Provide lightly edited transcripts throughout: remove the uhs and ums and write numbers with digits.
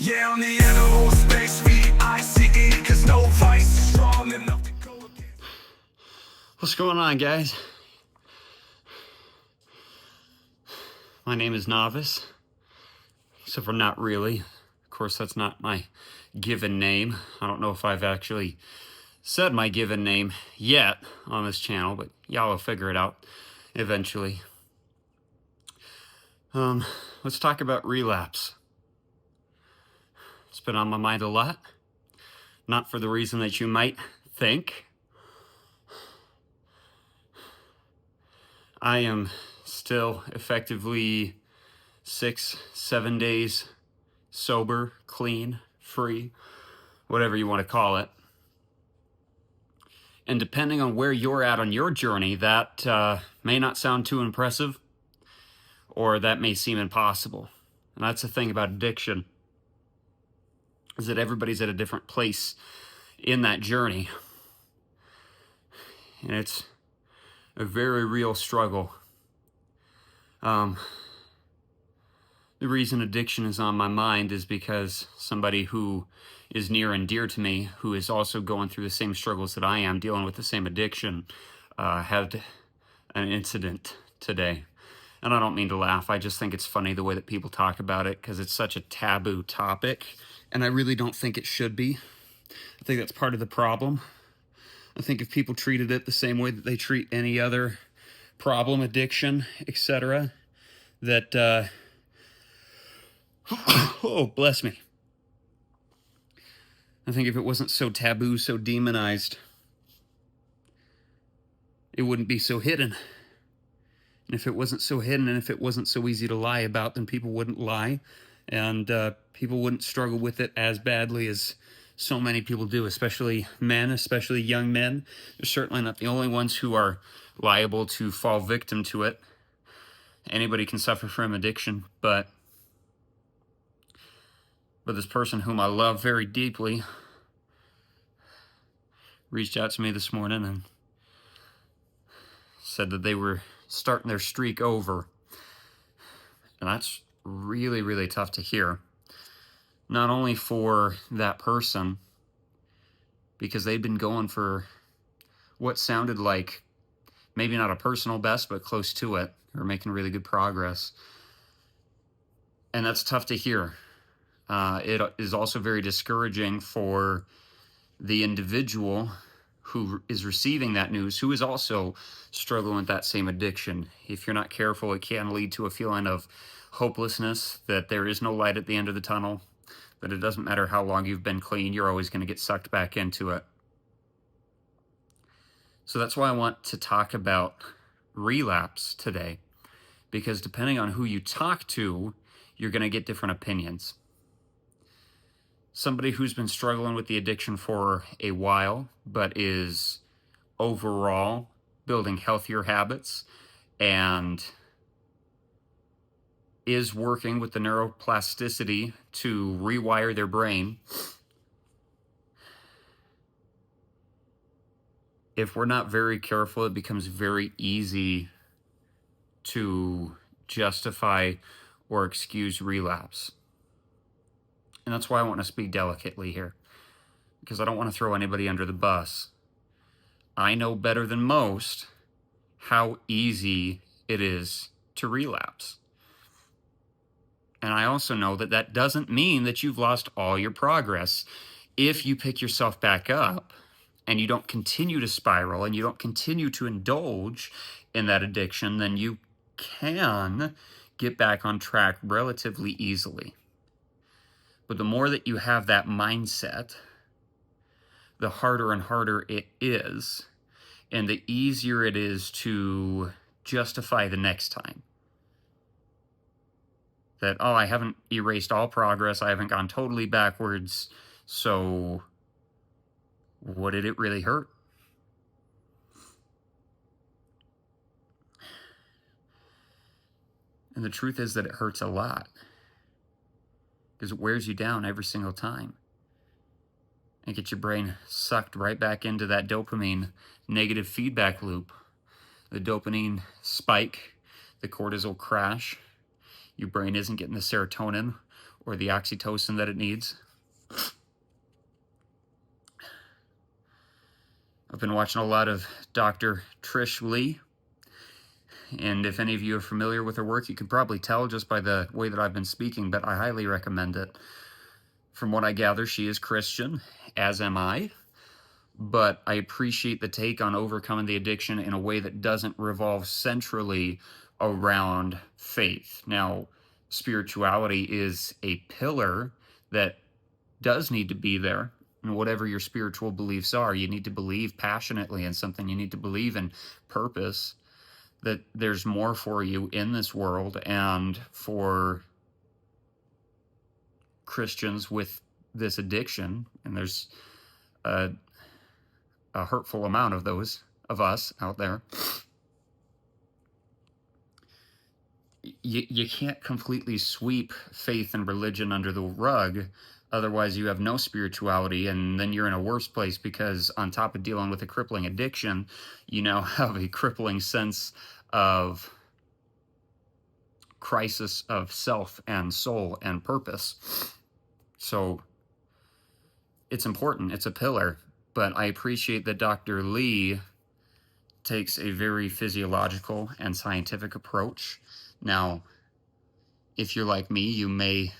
Yeah, on the animal space, V-I-C-E, cause no vice is strong enough to go against. What's going on, guys? My name is Novice, except for not really. Of course, that's not my given name. I don't know if I've actually said my given name yet on this channel, but y'all will figure it out eventually. Let's talk about Relapse. It's been on my mind a lot. Not for the reason that you might think. I am still effectively 6-7 days sober, clean, free, whatever you want to call it. And depending on where you're at on your journey, that may not sound too impressive, or that may seem impossible. And that's the thing about addiction, is that everybody's at a different place in that journey. And it's a very real struggle. The reason addiction is on my mind is because somebody who is near and dear to me, who is also going through the same struggles that I am, dealing with the same addiction, had an incident today. And I don't mean to laugh, I just think it's funny the way that people talk about it, because it's such a taboo topic, and I really don't think it should be. I think that's part of the problem. I think if people treated it the same way that they treat any other problem, addiction, etc., that, oh, bless me. I think if it wasn't so taboo, so demonized, it wouldn't be so hidden. And if it wasn't so hidden, and if it wasn't so easy to lie about, then people wouldn't lie, and people wouldn't struggle with it as badly as so many people do, especially men, especially young men. They're certainly not the only ones who are liable to fall victim to it. Anybody can suffer from addiction, but this person whom I love very deeply reached out to me this morning and said that they were starting their streak over. And that's really, really tough to hear. Not only for that person, because they'd been going for what sounded like maybe not a personal best, but close to it. They were making really good progress. And that's tough to hear. It is also very discouraging for the individual who is receiving that news, who is also struggling with that same addiction. If you're not careful, it can lead to a feeling of hopelessness, that there is no light at the end of the tunnel, that it doesn't matter how long you've been clean, you're always going to get sucked back into it. So that's why I want to talk about relapse today, because depending on who you talk to, you're going to get different opinions. Somebody who's been struggling with the addiction for a while, but is overall building healthier habits and is working with the neuroplasticity to rewire their brain. If we're not very careful, it becomes very easy to justify or excuse relapse. And that's why I want to speak delicately here, because I don't want to throw anybody under the bus. I know better than most how easy it is to relapse. And I also know that that doesn't mean that you've lost all your progress. If you pick yourself back up and you don't continue to spiral and you don't continue to indulge in that addiction, then you can get back on track relatively easily. But the more that you have that mindset, the harder and harder it is, and the easier it is to justify the next time. That, oh, I haven't erased all progress, I haven't gone totally backwards, so what did it really hurt? And the truth is that it hurts a lot, because it wears you down every single time. And gets your brain sucked right back into that dopamine negative feedback loop. The dopamine spike, the cortisol crash. Your brain isn't getting the serotonin or the oxytocin that it needs. I've been watching a lot of Dr. Trish Lee, and if any of you are familiar with her work, you can probably tell just by the way that I've been speaking, but I highly recommend it. From what I gather, she is Christian, as am I, but I appreciate the take on overcoming the addiction in a way that doesn't revolve centrally around faith. Now, spirituality is a pillar that does need to be there. And whatever your spiritual beliefs are, you need to believe passionately in something. You need to believe in purpose, that there's more for you in this world. And for Christians with this addiction, and there's a hurtful amount of those of us out there, you can't completely sweep faith and religion under the rug. Otherwise, you have no spirituality, and then you're in a worse place, because on top of dealing with a crippling addiction, you now have a crippling sense of crisis of self and soul and purpose. So it's important. It's a pillar. But I appreciate that Dr. Lee takes a very physiological and scientific approach. Now, if you're like me, you may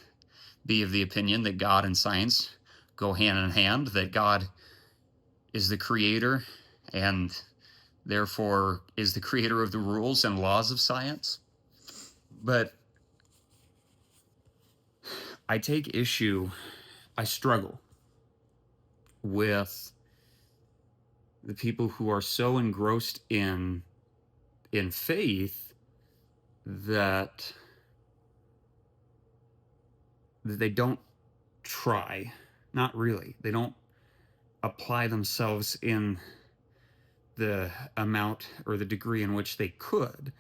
be of the opinion that God and science go hand in hand, that God is the creator and therefore is the creator of the rules and laws of science. But I take issue, I struggle with the people who are so engrossed in faith that they don't try, not really. They don't apply themselves in the amount or the degree in which they could,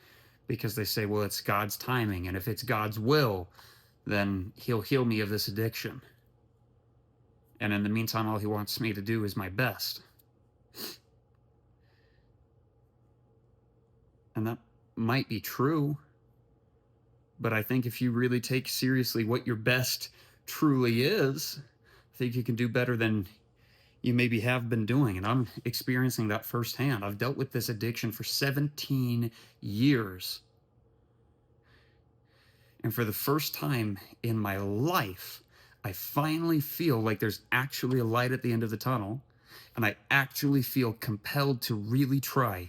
because they say, well, it's God's timing, and if it's God's will, then he'll heal me of this addiction. And in the meantime, all he wants me to do is my best. And that might be true, but I think if you really take seriously what your best truly is, I think you can do better than you maybe have been doing. And I'm experiencing that firsthand. I've dealt with this addiction for 17 years. And for the first time in my life, I finally feel like there's actually a light at the end of the tunnel, and I actually feel compelled to really try.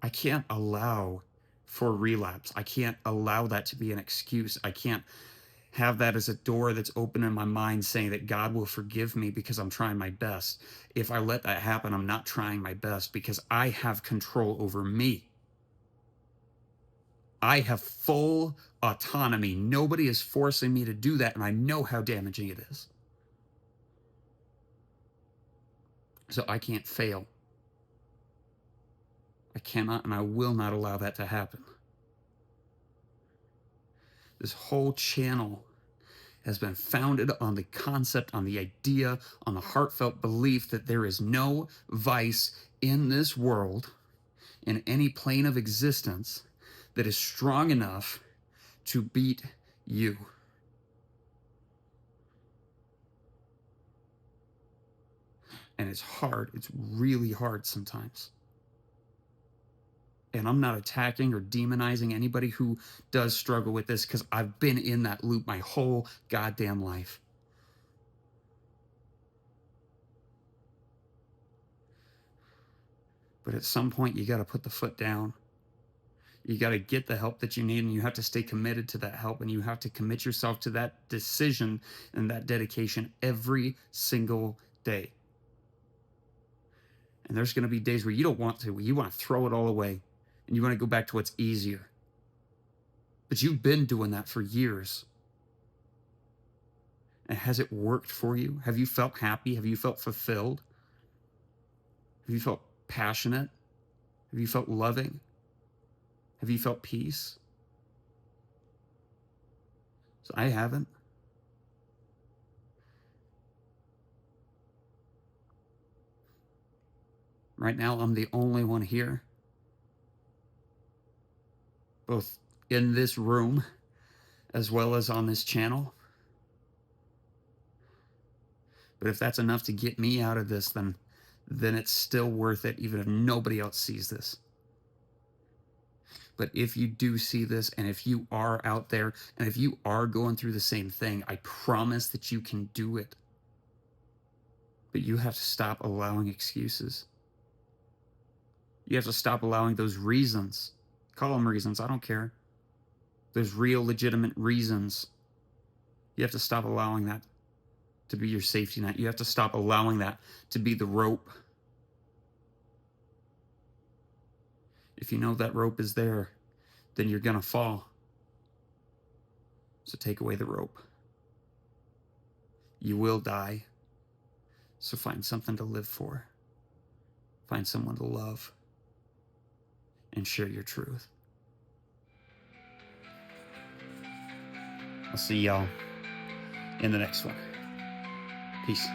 I can't allow for relapse. I can't allow that to be an excuse. I can't have that as a door that's open in my mind saying that God will forgive me because I'm trying my best. If I let that happen, I'm not trying my best, because I have control over me. I have full autonomy. Nobody is forcing me to do that, and I know how damaging it is. So I can't fail. I cannot and I will not allow that to happen. This whole channel has been founded on the concept, on the idea, on the heartfelt belief that there is no vice in this world, in any plane of existence, that is strong enough to beat you. And it's hard. It's really hard sometimes. And I'm not attacking or demonizing anybody who does struggle with this, because I've been in that loop my whole goddamn life. But at some point, you got to put the foot down. You got to get the help that you need, and you have to stay committed to that help, and you have to commit yourself to that decision and that dedication every single day. And there's going to be days where you don't want to, where you want to throw it all away, and you want to go back to what's easier. But you've been doing that for years. And has it worked for you? Have you felt happy? Have you felt fulfilled? Have you felt passionate? Have you felt loving? Have you felt peace? So I haven't. Right now, I'm the only one here, both in this room as well as on this channel. But if that's enough to get me out of this, then it's still worth it, even if nobody else sees this. But if you do see this, and if you are out there, and if you are going through the same thing, I promise that you can do it. But you have to stop allowing excuses. You have to stop allowing those reasons. Call them reasons, I don't care. Those real, legitimate reasons. You have to stop allowing that to be your safety net. You have to stop allowing that to be the rope. If you know that rope is there, then you're gonna fall. So take away the rope. You will die. So find something to live for. Find someone to love. And share your truth. I'll see y'all in the next one. Peace.